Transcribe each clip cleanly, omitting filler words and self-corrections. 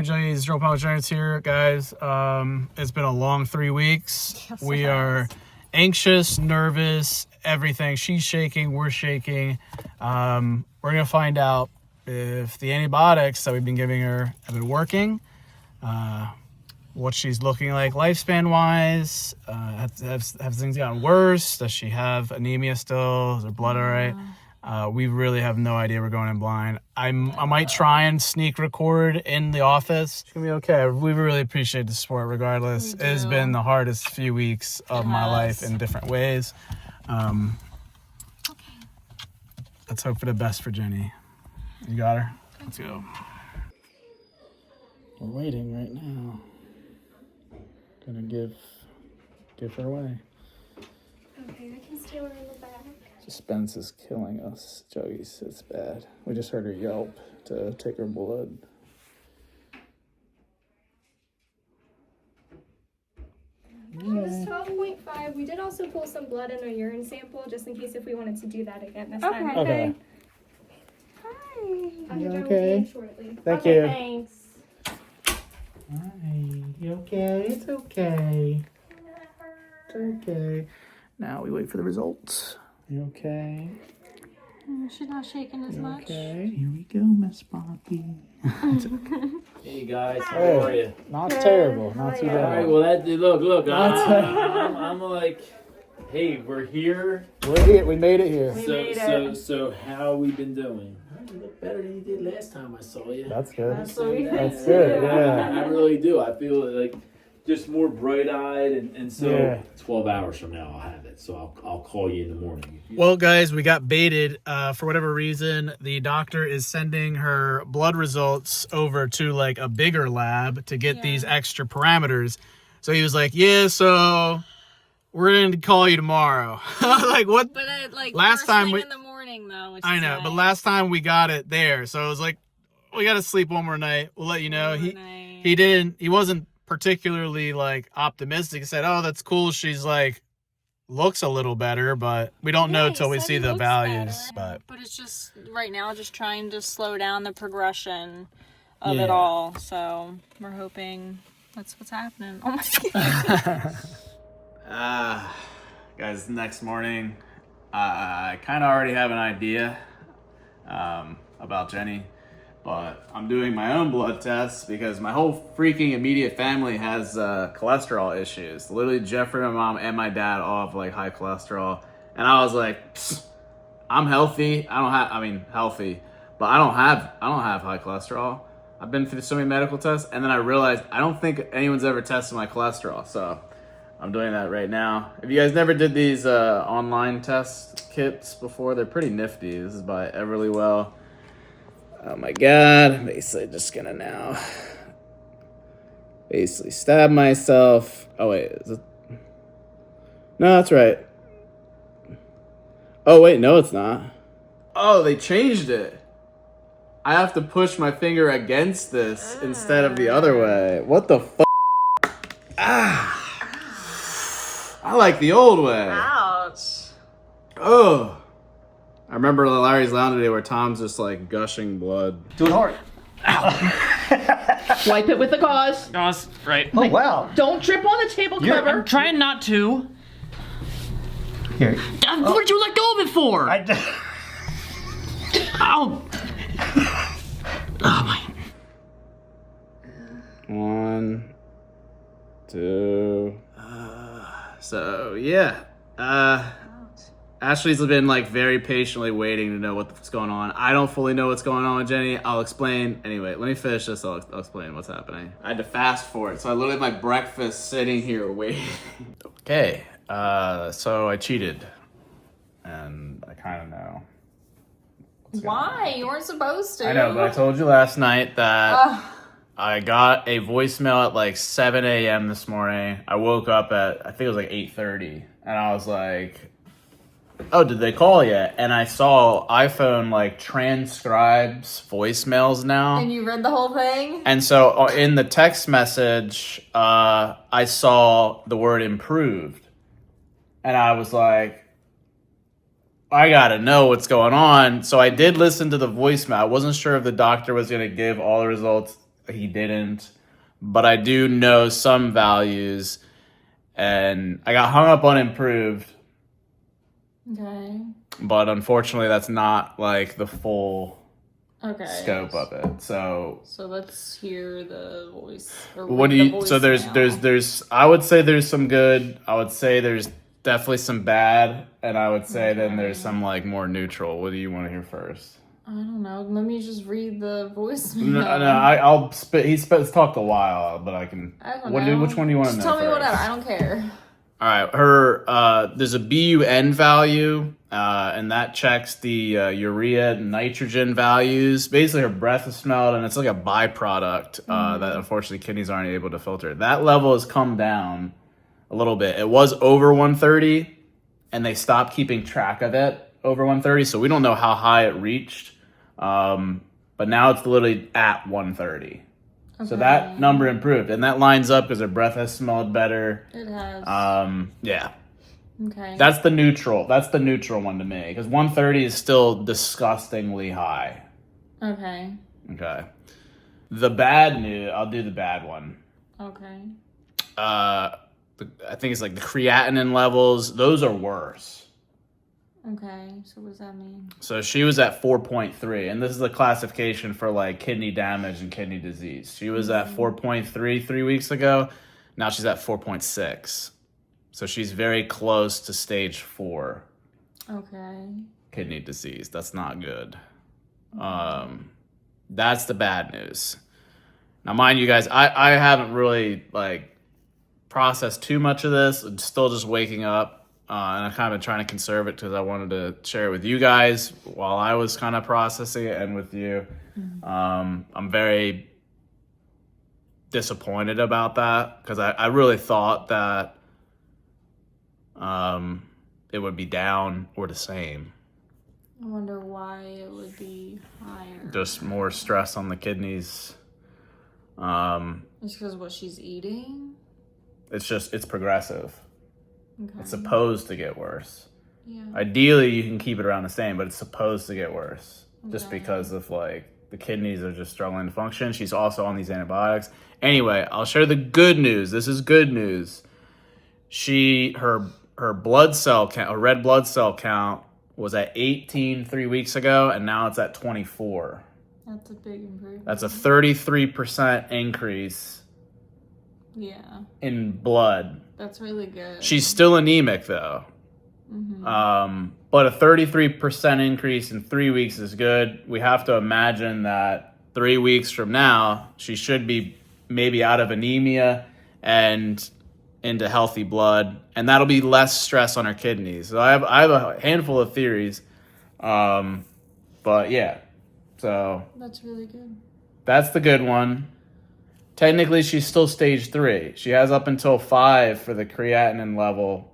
RiDGiD STUDiOS here, guys. It's been a long 3 weeks. Yes, we are anxious, nervous, everything. She's shaking, we're shaking. We're going to find out if the antibiotics that we've been giving her have been working, what she's looking like lifespan-wise. Have things gotten worse? Does she have anemia still? Is her blood all right? We really have no idea. We're going in blind. I might try and sneak record in the office. It's gonna be okay. We really appreciate the support regardless. It has been the hardest few weeks of my life in different ways. Let's hope for the best for Jenny. You got her? Let's go. We're waiting right now. Gonna give her away. Okay, I can stay over in the back. Suspense is killing us, Juggies. It's bad. We just heard her yelp to take her blood. It was 12.5. We did also pull some blood in a urine sample just in case if we wanted to do that again this time. Okay. Hi. I'll You get okay? you shortly. Thank you. Thanks. Hi. You okay? It's okay. It's okay. Now we wait for the results. You okay? She's not shaking as much. Okay. Here we go, Miss Poppy. Hey guys, how are you? Not terrible. Not too All bad. right, well look. I'm like, hey, we're here. We're here. We made it here. So how we been doing? You look better than you did last time I saw you. That's good. That's what we did. That's good. Yeah. I really do. I feel like just more bright-eyed, and so 12 hours from now I'll have it. So I'll call you in the morning. Well, guys, we got baited. For whatever reason, the doctor is sending her blood results over to like a bigger lab to get these extra parameters. So he was like, "Yeah, so we're gonna call you tomorrow." Like what? But like last first time thing we, in the morning though. Which I is know, nice. but last time we got it there, so it was like, we got to sleep one more night. We'll let you know. He wasn't particularly like optimistic. He said, "Oh, that's cool. She's like looks a little better, but we don't know till we see the values." But it's just right now, just trying to slow down the progression of it all. So we're hoping that's what's happening. Oh my god. Guys, next morning, I kind of already have an idea about Jenny. But I'm doing my own blood tests because my whole freaking immediate family has cholesterol issues. Literally, Jeffrey, my mom, and my dad all have like high cholesterol. And I was like, I'm healthy. Healthy, but I don't have high cholesterol. I've been through so many medical tests, and then I realized I don't think anyone's ever tested my cholesterol. So I'm doing that right now. If you guys never did these online test kits before, they're pretty nifty. This is by Everlywell. Oh my god, I'm basically just gonna now stab myself. Oh wait, is it? No, that's right. Oh wait, no it's not. Oh, they changed it. I have to push my finger against this instead of the other way. What the fuck? I like the old way. Ouch. Oh. I remember Larry's Lounge today where Tom's just like gushing blood. Do it hard. Wipe it with the gauze. Gauze, right. Oh, wow. Don't trip on the table cover. I'm trying not to. Here. What did you let go of it for? Ow. Oh my. 1, 2. So yeah. Ashley's been like very patiently waiting to know what's going on. I don't fully know what's going on with Jenny. I'll explain. Anyway, let me finish this. I'll explain what's happening. I had to fast for it, so I literally had my breakfast sitting here waiting. Okay, so I cheated, and I kind of know. Why? You weren't supposed to. I know, but I told you last night that I got a voicemail at like 7 a.m. this morning. I woke up at, I think it was like 8:30, and I was like, oh, did they call yet? And I saw iPhone like transcribes voicemails now. And you read the whole thing? And so in the text message, I saw the word improved. And I was like, I gotta know what's going on. So I did listen to the voicemail. I wasn't sure if the doctor was gonna give all the results he didn't. But I do know some values, and I got hung up on improved. Okay. But unfortunately, that's not like the full scope Okay. of it. So let's hear the voice. Or what do the you? So voicemail. there's. I would say there's some good. I would say there's definitely some bad, and I would say then there's some like more neutral. What do you want to hear first? I don't know. Let me just read the voicemail. No, I'll spit. He's talked a while, but I can. I don't What know. which one do you want to Just know? tell me first? whatever. I don't care. All right, her there's a BUN value, and that checks the urea nitrogen values. Basically, her breath is smelled, and it's like a byproduct that unfortunately kidneys aren't able to filter. That level has come down a little bit. It was over 130, and they stopped keeping track of it over 130, so we don't know how high it reached. But now it's literally at 130. Okay. So that number improved, and that lines up because her breath has smelled better. It has. Yeah. Okay. That's the neutral. That's the neutral one to me because 130 is still disgustingly high. Okay. Okay. The bad news. I'll do the bad one. Okay. I think it's like the creatinine levels. Those are worse. Okay. So what does that mean? So she was at 4.3, and this is the classification for like kidney damage and kidney disease. She was at 4.3 3 weeks ago. Now she's at 4.6. So she's very close to stage 4. Okay. Kidney disease. That's not good. That's the bad news. Now, mind you guys, I haven't really like processed too much of this. I'm still just waking up. And I've kind of been trying to conserve it because I wanted to share it with you guys while I was kind of processing it and with you. I'm very disappointed about that because I really thought that it would be down or the same. I wonder why it would be higher. Just more stress on the kidneys. It's because of what she's eating? It's progressive. Okay. It's supposed to get worse. Yeah. Ideally, you can keep it around the same, but it's supposed to get worse just because of like the kidneys are just struggling to function. She's also on these antibiotics. Anyway, I'll share the good news. This is good news. Her blood cell count, a red blood cell count, was at 18 3 weeks ago, and now it's at 24. That's a big improvement. That's a 33% increase. Yeah. In blood. That's really good. She's still anemic though. But a 33% increase in 3 weeks is good. We have to imagine that 3 weeks from now, she should be maybe out of anemia and into healthy blood, and that'll be less stress on her kidneys. So I have a handful of theories, but yeah. So that's really good. That's the good one. Technically, she's still stage 3. She has up until 5 for the creatinine level.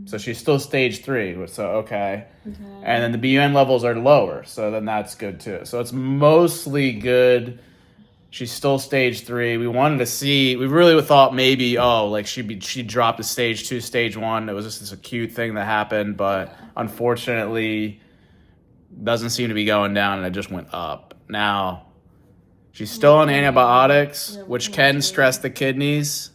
So she's still stage 3. So, okay. And then the BUN levels are lower. So then that's good too. So it's mostly good. She's still stage 3. We wanted to see, we really thought maybe, she dropped to stage 2, stage 1. It was just this acute thing that happened. But unfortunately, doesn't seem to be going down, and it just went up. Now, she's still on antibiotics, which can stress the kidneys.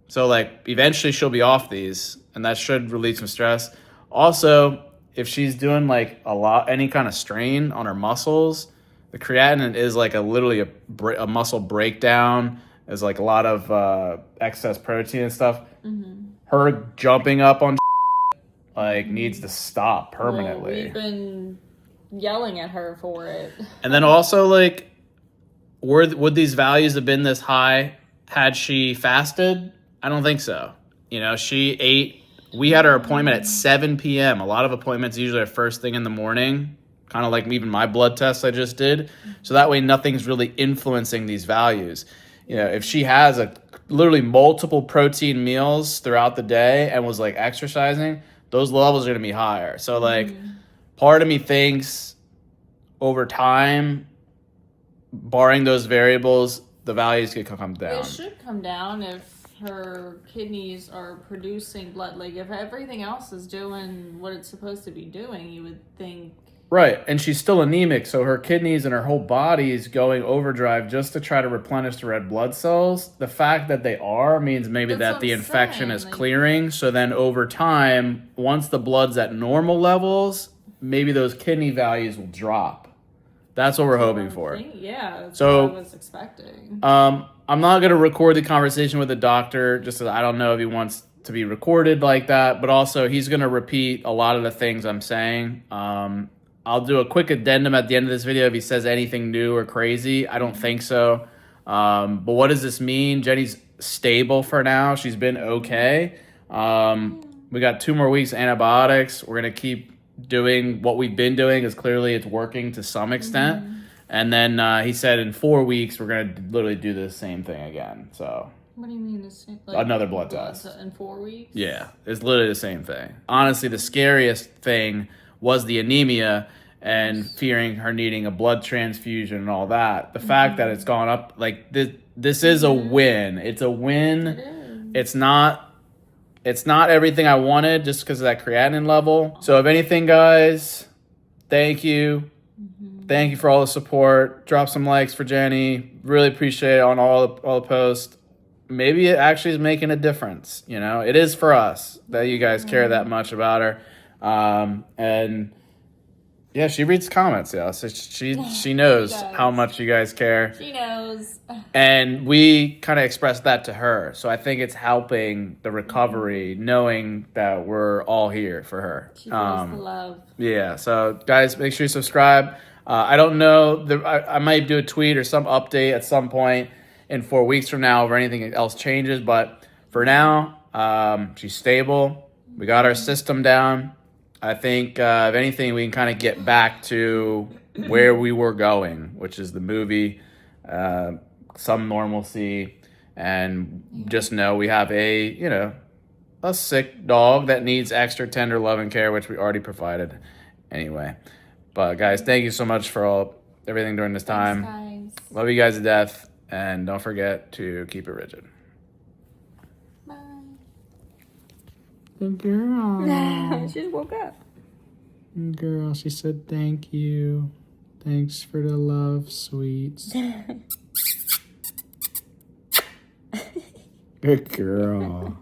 So, eventually she'll be off these, and that should relieve some stress. Also, if she's doing, any kind of strain on her muscles, the creatinine is, literally a muscle breakdown. There's, a lot of excess protein and stuff. Her jumping up on needs to stop permanently. Well, we've been yelling at her for it. And then also, would these values have been this high had she fasted? I don't think so. She ate. We had our appointment at 7 p.m. A lot of appointments usually are first thing in the morning, kind of like even my blood tests I just did. So that way nothing's really influencing these values. If she has literally multiple protein meals throughout the day and was exercising, those levels are going to be higher. So part of me thinks over time, barring those variables, the values could come down. It should come down if her kidneys are producing blood. If everything else is doing what it's supposed to be doing, you would think Right, and she's still anemic, so her kidneys and her whole body is going overdrive just to try to replenish the red blood cells. The fact that they are means maybe That's that what the I'm infection saying, is like- clearing, so then over time, once the blood's at normal levels, maybe those kidney values will drop. That's what we're hoping for. Yeah, that's So- what I was expecting. I'm not going to record the conversation with the doctor, just because I don't know if he wants to be recorded like that, but also he's going to repeat a lot of the things I'm saying. I'll do a quick addendum at the end of this video if he says anything new or crazy. I don't think so. But what does this mean? Jenny's stable for now. She's been okay. We got 2 more weeks antibiotics. We're going to keep doing what we've been doing, because clearly it's working to some extent. And then he said in 4 weeks, we're going to literally do the same thing again. So What do you mean? Another blood test. In 4 weeks? yeah, it's literally the same thing. Honestly, the scariest thing was the anemia and fearing her needing a blood transfusion and all that. The fact that it's gone up, like this is a win. It's a win. It's not everything I wanted just because of that creatinine level. So if anything, guys, thank you. Thank you for all the support. Drop some likes for Jenny. Really appreciate it on all the posts. Maybe it actually is making a difference. You know, it is for us that you guys care that much about her. And yeah, she reads comments. Yeah, so she knows how much you guys care. She knows. And we kind of expressed that to her. So I think it's helping the recovery, knowing that we're all here for her. She feels the love. Yeah, so guys, make sure you subscribe. I don't know. I might do a tweet or some update at some point in 4 weeks from now if anything else changes. But for now, she's stable. We got our system down. I think, if anything, we can kind of get back to where we were going, which is the movie, some normalcy, and just know we have a sick dog that needs extra tender love and care, which we already provided anyway. But guys, thank you so much for everything during this time. Thanks, guys. Love you guys to death, and don't forget to keep it rigid. Bye. Good girl. She just woke up. Girl, she said thank you. Thanks for the love, sweets. Good girl.